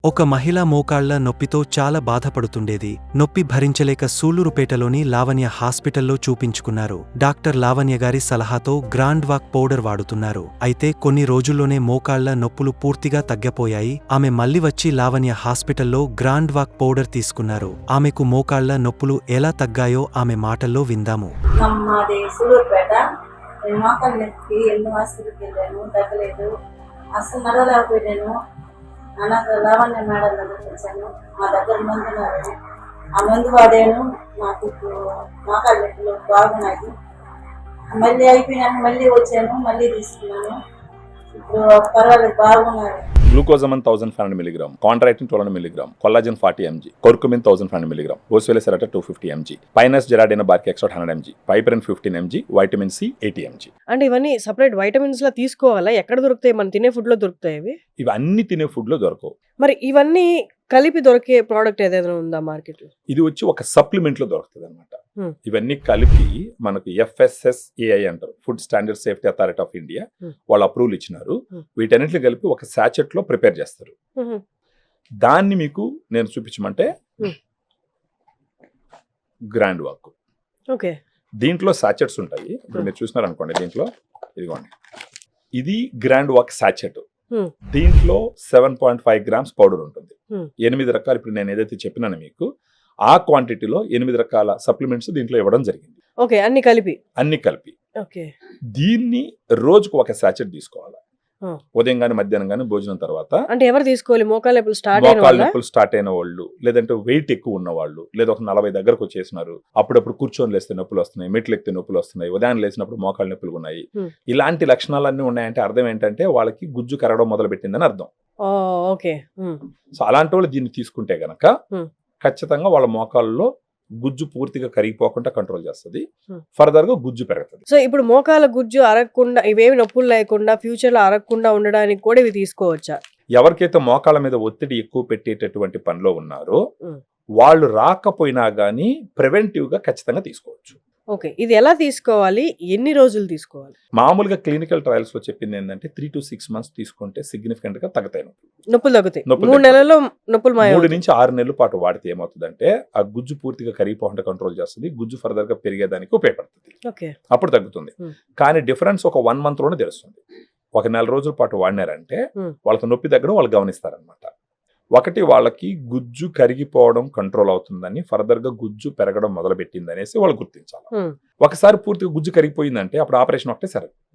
ఒక మహిళ మోకాళ్ల నొప్పితో చాలా బాధపడుతుండేది. నొప్పి భరించలేక సూళ్లూరుపేటలోని లావణ్య హాస్పిటల్లో చూపించుకున్నారు. డాక్టర్ లావణ్య గారి సలహాతో గ్రాండ్ వాక్ పౌడర్ వాడుతున్నారు. అయితే కొన్ని రోజుల్లోనే మోకాళ్ల నొప్పులు పూర్తిగా తగ్గపోయాయి. ఆమె మళ్లీ వచ్చి లావణ్య హాస్పిటల్లో గ్రాండ్ వాక్ పౌడర్ తీసుకున్నారు. ఆమెకు మోకాళ్ల నొప్పులు ఎలా తగ్గాయో ఆమె మాటల్లో విందాము. మాది సూళ్ళూరుపేట. నేను మోకాళ్ళ నొప్పికి ఎన్నో హాస్పిటల్కి వెళ్ళాను, తగ్గలేదు. అసలు నడవలేకపోయాను. నాకు లావణ్య మేడం దగ్గరికి వచ్చాను. మా దగ్గర మందు ఉన్నారు. ఆ మందు వాడాను. నాకు ఇప్పుడు మోకాళ్ళ నొప్పులు బాగున్నాయి. మళ్ళీ అయిపోయినాక మళ్ళీ వచ్చాను, మళ్ళీ తీసుకున్నాను. ఇప్పుడు పర్వాలేదు, బాగున్నారు. గ్లూకోజమన్ 1500 mg, కాంట్రాక్టిన్ 1200 mg, collagen 40 mg, curcumin 1500 mg, boswellia serrata 250 mg, pinus gerardiana bark extract 100 mg, piperine 15 mg, vitamin C 80 mg. అంటే ఇవన్నీ సెపరేట్ వైటమిన్స్ లా తీసుకోవాలా? ఎక్కడ దొరుకుతాయి? మన తినే ఫుడ్ లో దొరుకుతాయి ఇవి? ఇవి అన్ని తినే ఫుడ్ లో దొరకవు. మరి ఇవన్నీ కలిపి దొరికే ప్రోడక్ట్ ఏదైనా ఉందా మార్కెట్ లో? ఇది వచ్చి ఒక సప్లిమెంట్ లో దొరుకుతుంది అనమాట. Hmm. ఇవన్నీ కలిపి మనకు FSSAI అంటారు, food standard safety authority of India, వాళ్ళు అప్రూవల్ ఇచ్చినారు. వీటన్నిటిని కలిపి ఒక సాచెట్ లో ప్రిపేర్ చేస్తారు. దాన్ని మీకు నేను చూపించమంటే గ్రాండ్ వాక్. ఓకే, దీంట్లో సాచెట్స్ ఉంటాయి. ఇప్పుడు మీరు చూసినారు అనుకోండి, దీంట్లో ఇదిగోండి, ఇది గ్రాండ్ వాక్ సాచెట్. దీంట్లో 7.5 grams పౌడర్ ఉంటుంది. 8 రకాలు, ఇప్పుడు నేను ఏదైతే చెప్పినానో మీకు ఆ క్వాంటిటీలో 8 రకాల సప్లిమెంట్స్ దీంట్లో ఇవ్వడం జరిగింది. ఓకే, అన్ని కలిపి. ఓకే, దీన్ని రోజుకు ఒక సాచెట్ తీసుకోవాలి. ఉదయం గానీ మధ్యాహ్నం గానీ భోజనం తర్వాత. అంటే ఎవరు తీసుకోవాలి? మోకాళ్ళ నొప్పులు స్టార్ట్ అయిన వాళ్ళు, లేదంటే వెయిట్ ఎక్కువ ఉన్న వాళ్ళు, లేదా ఒక 40 దగ్గరకు వచ్చేసినారు, అప్పుడప్పుడు కూర్చొని లేస్తే నొప్పులు వస్తున్నాయి, మెట్లు ఎక్కితే నొప్పులు వస్తున్నాయి, ఉదయం లేచినప్పుడు మోకాళ్ళ నొప్పులు ఉన్నాయి, ఇలాంటి లక్షణాలన్నీ ఉన్నాయంటే అర్థం ఏంటంటే వాళ్ళకి గుజ్జు కరగడం మొదలు పెట్టిందని అర్థం. ఓకే, సో అలాంటి వాళ్ళు దీన్ని తీసుకుంటే గనక ఖచ్చితంగా వాళ్ళ మోకాళ్ళలో గుజ్జు పూర్తిగా కరిగిపోకుండా కంట్రోల్ చేస్తుంది. ఫర్దర్ గా గుజ్జు పెరుగుతుంది. సో ఇప్పుడు మోకాల గుజ్జు అరగకుండా, ఇవేమి నొప్పులు లేకుండా ఫ్యూచర్ లో అరగకుండా ఉండడానికి కూడా ఇవి తీసుకోవచ్చా? ఎవరికైతే మోకాళ్ళ మీద ఒత్తిడి ఎక్కువ పెట్టేటటువంటి పనిలో ఉన్నారో వాళ్ళు రాకపోయినా గానీ ప్రివెంటివ్ గా ఖచ్చితంగా తీసుకోవచ్చు. ఓకే, ఇది ఎలా తీసుకోవాలి? ఎన్ని రోజులు తీసుకోవాలి? మామూలుగా క్లినికల్ ట్రయల్స్ లో చెప్పింది ఏంటంటే 3 to 6 months తీసుకుంటే సిగ్నిఫికెంట్ గా తగ్గుతాయి నొప్పులు తగ్గుతాయి. 3 నెలల్లో నొప్పులు 3 నుంచి 6 నెలల పాటు వాడితే ఏమవుతుందంటే ఆ గుజ్జు పూర్తిగా కరిగిపోకుండా కంట్రోల్ చేస్తుంది. గుజ్జు ఫర్దర్ గా పెరిగేదానికి ఉపయోగపడుతుంది. ఓకే, అప్పుడు తగ్గుతుంది. కానీ డిఫరెన్స్ ఒక 1 month లోనే తెలుస్తుంది. ఒక 4 రోజుల పాటు వాడినారంటే వాళ్ళకి నొప్పి తగ్గడం వాళ్ళు గమనిస్తారనమాట. ఒకటి, వాళ్ళకి గుజ్జు కరిగిపోవడం కంట్రోల్ అవుతుందని, ఫర్దర్ గా గుజ్జు పెరగడం మొదలు పెట్టింది అనేసి వాళ్ళు గుర్తించాలి. ఒకసారి పూర్తిగా గుజ్జు కరిగిపోయిందంటే అప్పుడు ఆపరేషన్ ఒకటే సరే.